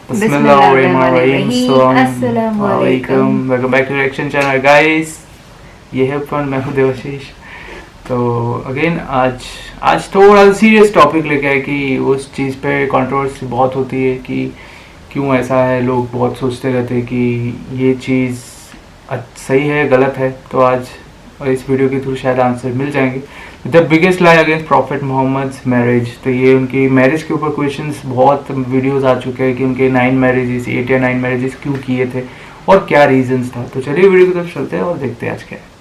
Bismillahirrahmanirrahim. Assalamualaikum. Welcome back to Reaction Channel guys. ये है अपन, मैं हूँ देवाशीष. तो अगेन आज थोड़ा सीरियस टॉपिक लेके आए कि उस चीज़ पे कंट्रोवर्सी बहुत होती है कि क्यों ऐसा है. लोग बहुत सोचते रहते हैं कि ये चीज़ सही है गलत है. तो आज इस वीडियो के थ्रू शायद आंसर मिल जाएंगे. The biggest lie against prophet Mohammad marriage. तो ये उनकी मैरिज के ऊपर क्वेश्चंस बहुत वीडियोस आ चुके हैं कि उनके 8 या 9 मैरिजेस क्यों किए थे और क्या रीजंस था. तो चलिए वीडियो की तरफ चलते हैं और देखते हैं आज क्या है.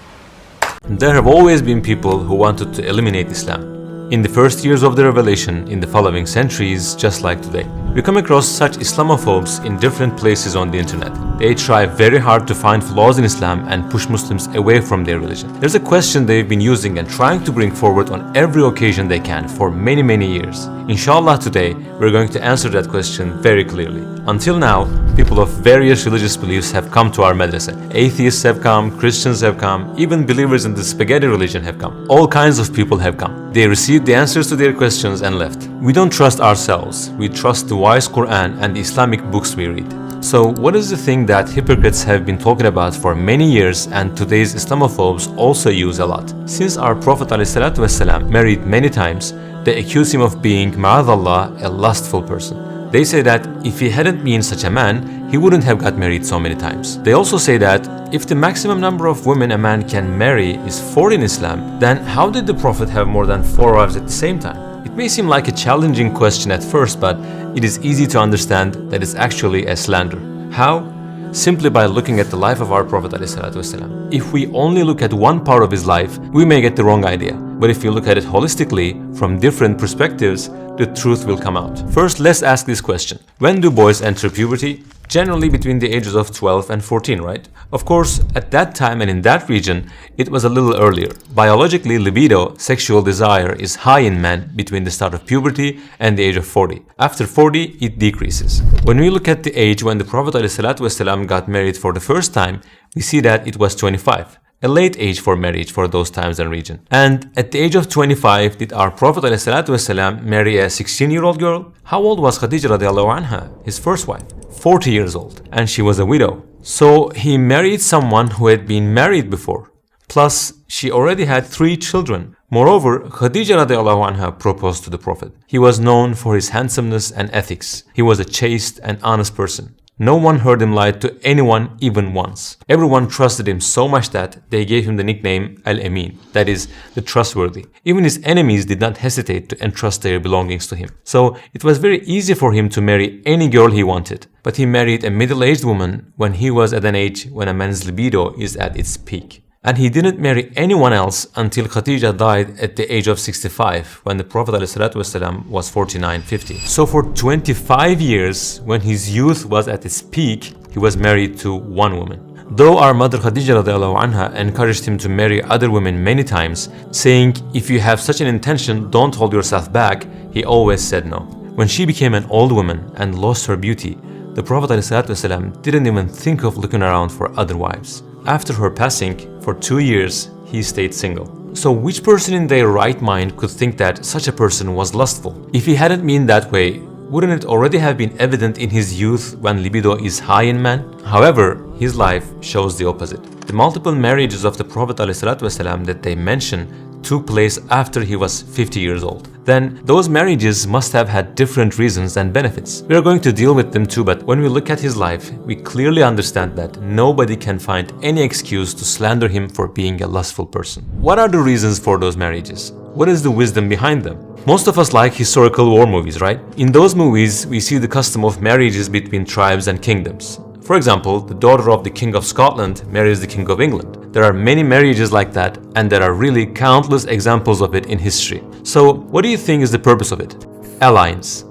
There have always been people who wanted to eliminate Islam. In the first years of the revelation, in the following centuries, just like today, we come across such Islamophobes in different places on the internet. They try very hard to find flaws in Islam and push Muslims away from their religion. There's a question they've been using and trying to bring forward on every occasion they can for many years. Inshallah, today we're going to answer that question very clearly. Until now, people of various religious beliefs have come to our madrasa. Atheists have come, Christians have come, even believers in the spaghetti religion have come. All kinds of people have come. They received the answers to their questions and left. We don't trust ourselves. We trust the wise Quran and the Islamic books we read. So what is the thing that hypocrites have been talking about for many years and today's Islamophobes also use a lot? Since our Prophet ﷺ married many times, they accuse him of being, ma'adallah, a lustful person. They say that if he hadn't been such a man, he wouldn't have got married so many times. They also say that if the maximum number of women a man can marry is 4 in Islam, then how did the Prophet have more than 4 wives at the same time? It may seem like a challenging question at first, but it is easy to understand that it's actually a slander. How? Simply by looking at the life of our Prophet ﷺ. If we only look at one part of his life, we may get the wrong idea. But if you look at it holistically, from different perspectives, the truth will come out. First, let's ask this question. When do boys enter puberty? Generally between the ages of 12 and 14, right? Of course, at that time and in that region, it was a little earlier. Biologically, libido, sexual desire, is high in men between the start of puberty and the age of 40. After 40, it decreases. When we look at the age when the Prophet ﷺ got married for the first time, we see that it was 25. A late age for marriage for those times and region. And at the age of 25, did our Prophet ﷺ marry a 16-year-old girl? How old was Khadija radiallahu anha, his first wife? 40 years old. And she was a widow. So he married someone who had been married before. Plus, she already had 3 children. Moreover, Khadija radiallahu anha proposed to the Prophet. He was known for his handsomeness and ethics. He was a chaste and honest person. No one heard him lie to anyone even once. Everyone trusted him so much that they gave him the nickname Al-Amin, that is, the trustworthy. Even his enemies did not hesitate to entrust their belongings to him. So it was very easy for him to marry any girl he wanted. But he married a middle-aged woman when he was at an age when a man's libido is at its peak. And he didn't marry anyone else until Khadija died at the age of 65, when the Prophet ﷺ was 49-50. So for 25 years, when his youth was at its peak, he was married to one woman. Though our mother Khadija radiallahu anha encouraged him to marry other women many times, saying, if you have such an intention, don't hold yourself back, he always said no. When she became an old woman and lost her beauty, the Prophet ﷺ didn't even think of looking around for other wives. After her passing, for 2 years, he stayed single. So which person in their right mind could think that such a person was lustful? If he hadn't been that way, wouldn't it already have been evident in his youth when libido is high in man? However, his life shows the opposite. The multiple marriages of the Prophet ﷺ that they mention took place after he was 50 years old. Then those marriages must have had different reasons and benefits. We are going to deal with them too, but when we look at his life, we clearly understand that nobody can find any excuse to slander him for being a lustful person. What are the reasons for those marriages? What is the wisdom behind them? Most of us like historical war movies, right? In those movies, we see the custom of marriages between tribes and kingdoms. For example, the daughter of the King of Scotland marries the King of England. There are many marriages like that, and there are really countless examples of it in history. So, what do you think is the purpose of it? Alliance.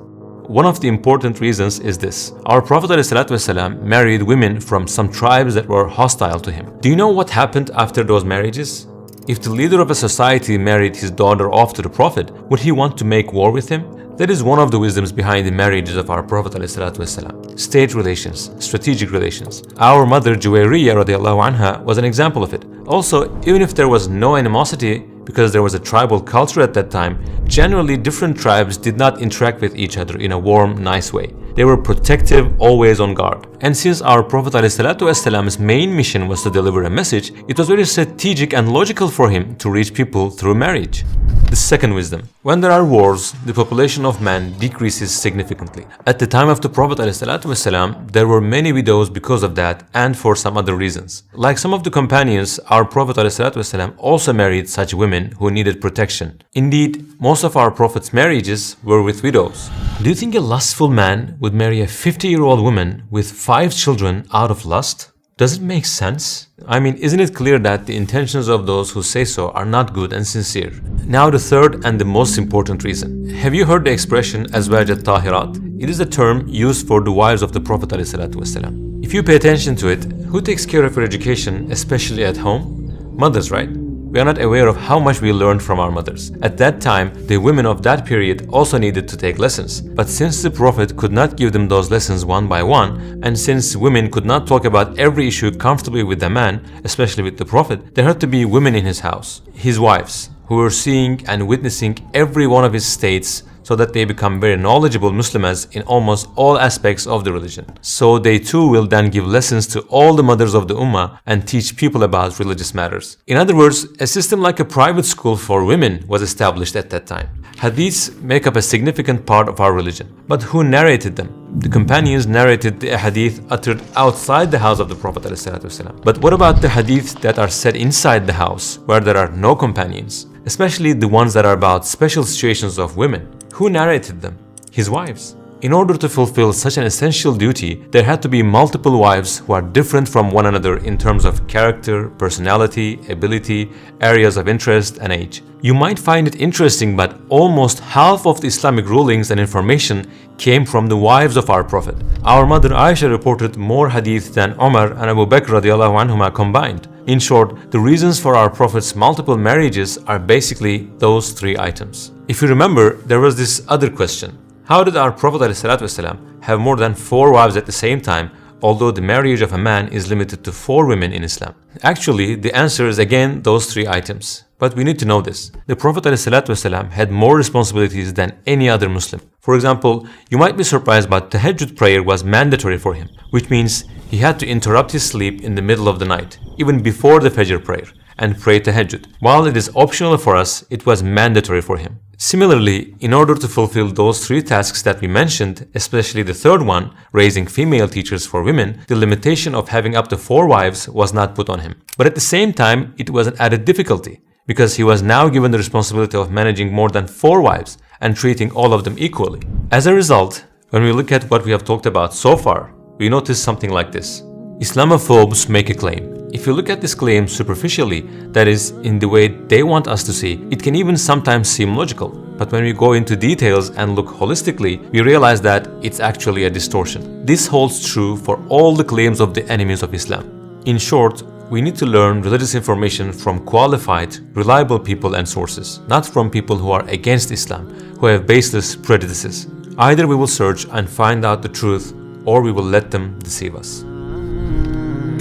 One of the important reasons is this. Our Prophet ﷺ married women from some tribes that were hostile to him. Do you know what happened after those marriages? If the leader of a society married his daughter off to the Prophet, would he want to make war with him? That is one of the wisdoms behind the marriages of our Prophet ﷺ. State relations, strategic relations. Our mother Juwayriyah radiallahu anha was an example of it. Also, even if there was no animosity, because there was a tribal culture at that time, generally different tribes did not interact with each other in a warm, nice way. They were protective, always on guard. And since our Prophet ﷺ's main mission was to deliver a message, it was very strategic and logical for him to reach people through marriage. The second wisdom. When there are wars, the population of man decreases significantly. At the time of the Prophet ﷺ, there were many widows because of that and for some other reasons. Like some of the companions, our Prophet ﷺ also married such women who needed protection. Indeed, most of our Prophet's marriages were with widows. Do you think a lustful man would marry a 50-year-old woman with 5 children out of lust? Does it make sense? I mean, isn't it clear that the intentions of those who say so are not good and sincere? Now the third and the most important reason. Have you heard the expression Azwaj al-Tahirat? It is a term used for the wives of the Prophet ﷺ. If you pay attention to it, who takes care of your education, especially at home? Mothers, right? We are not aware of how much we learned from our mothers. At that time, the women of that period also needed to take lessons. But since the Prophet could not give them those lessons one by one, and since women could not talk about every issue comfortably with the man, especially with the Prophet, there had to be women in his house, his wives, who were seeing and witnessing every one of his states, so that they become very knowledgeable Muslims in almost all aspects of the religion. So they too will then give lessons to all the mothers of the Ummah and teach people about religious matters. In other words, a system like a private school for women was established at that time. Hadiths make up a significant part of our religion. But who narrated them? The companions narrated the hadith uttered outside the house of the Prophet ﷺ. But what about the hadiths that are said inside the house, where there are no companions? Especially the ones that are about special situations of women. Who narrated them? His wives. In order to fulfill such an essential duty, there had to be multiple wives who are different from one another in terms of character, personality, ability, areas of interest, and age. You might find it interesting, but almost half of the Islamic rulings and information came from the wives of our Prophet. Our mother Aisha reported more hadith than Umar and Abu Bakr radiallahu anhuma combined. In short, the reasons for our Prophet's multiple marriages are basically those 3 items. If you remember, there was this other question. How did our Prophet ﷺ have more than 4 wives at the same time, although the marriage of a man is limited to 4 women in Islam? Actually, the answer is again those 3 items. But we need to know this. The Prophet ﷺ had more responsibilities than any other Muslim. For example, you might be surprised, but tahajjud prayer was mandatory for him, which means he had to interrupt his sleep in the middle of the night, even before the Fajr prayer, and pray tahajjud. While it is optional for us, it was mandatory for him. Similarly, in order to fulfill those 3 tasks that we mentioned, especially the third one, raising female teachers for women, the limitation of having up to 4 wives was not put on him. But at the same time, it was an added difficulty, because he was now given the responsibility of managing more than 4 wives and treating all of them equally. As a result, when we look at what we have talked about so far, we notice something like this. Islamophobes make a claim. If you look at this claim superficially, that is, in the way they want us to see, it can even sometimes seem logical. But when we go into details and look holistically, we realize that it's actually a distortion. This holds true for all the claims of the enemies of Islam. In short, we need to learn religious information from qualified, reliable people and sources, not from people who are against Islam, who have baseless prejudices. Either we will search and find out the truth, or we will let them deceive us.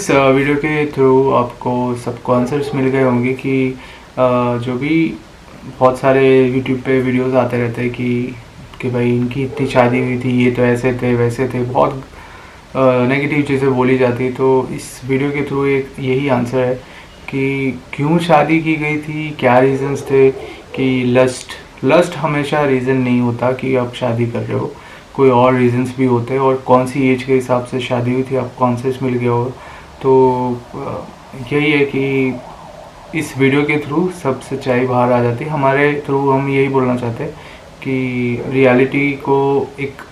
इस video के through आपको सबको answers मिल गए होंगे कि जो भी बहुत सारे यूट्यूब पे वीडियोस आते रहते हैं कि भाई इनकी इतनी शादी हुई थी, ये तो ऐसे थे वैसे थे, बहुत नेगेटिव चीज़ें बोली जाती। तो इस वीडियो के थ्रू एक यही आंसर है कि क्यों शादी की गई थी, क्या रीज़न्स थे। कि लस्ट हमेशा रीज़न नहीं होता कि आप शादी कर रहे हो, कोई और रीज़न्स भी होते हैं, और कौन सी एज के हिसाब से शादी हुई थी आपको आंसर्स मिल गया होगा। तो यही है कि इस वीडियो के थ्रू सब सच्चाई बाहर आ जाती है। हमारे थ्रू हम यही बोलना चाहते हैं कि रियलिटी को एक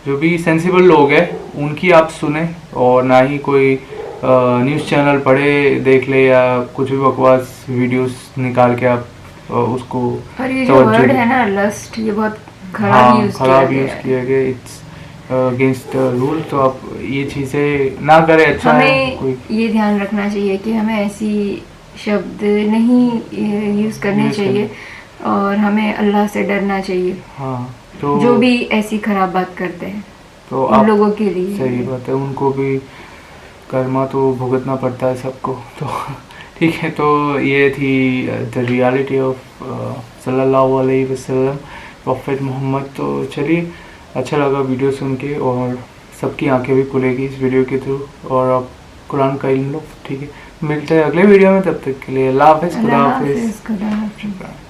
जो भी सेंसिबल लोग हैं उनकी आप सुने, और ना ही कोई न्यूज़ चैनल पढ़े देख ले या कुछ भी बकवास वीडियोस निकाल के आप उसको। और ये जो वर्ड है ना लस्ट, ये बहुत खराब यूज़ किया गया। It's against the rule. तो आप ये चीज़ें ना करें, अच्छा हमें ये ध्यान रखना चाहिए कि हमें ऐसी शब्द नहीं यूज़ करने चाहिए, और हमें अल्लाह से डरना चाहिए। हाँ, तो जो भी ऐसी खराब बात करते हैं तो उन लोगों के लिए सही बात है, उनको भी कर्मा तो भुगतना पड़ता है सबको। तो ठीक है, तो ये थी द रियलिटी ऑफ सल्लल्लाहु अलैहि वसल्लम, प्रॉफेट मोहम्मद। तो चलिए अच्छा लगा वीडियो सुन के, और सबकी आंखें भी खुलेगी इस वीडियो के थ्रू, और आप कुरान का इल्म लो, ठीक है। मिलते हैं अगले वीडियो में, तब तक के लिए अल्लाह हाफिज़, खुदा अल्लाह हाफिज़। हाफिज़, खुदा हाफिज़।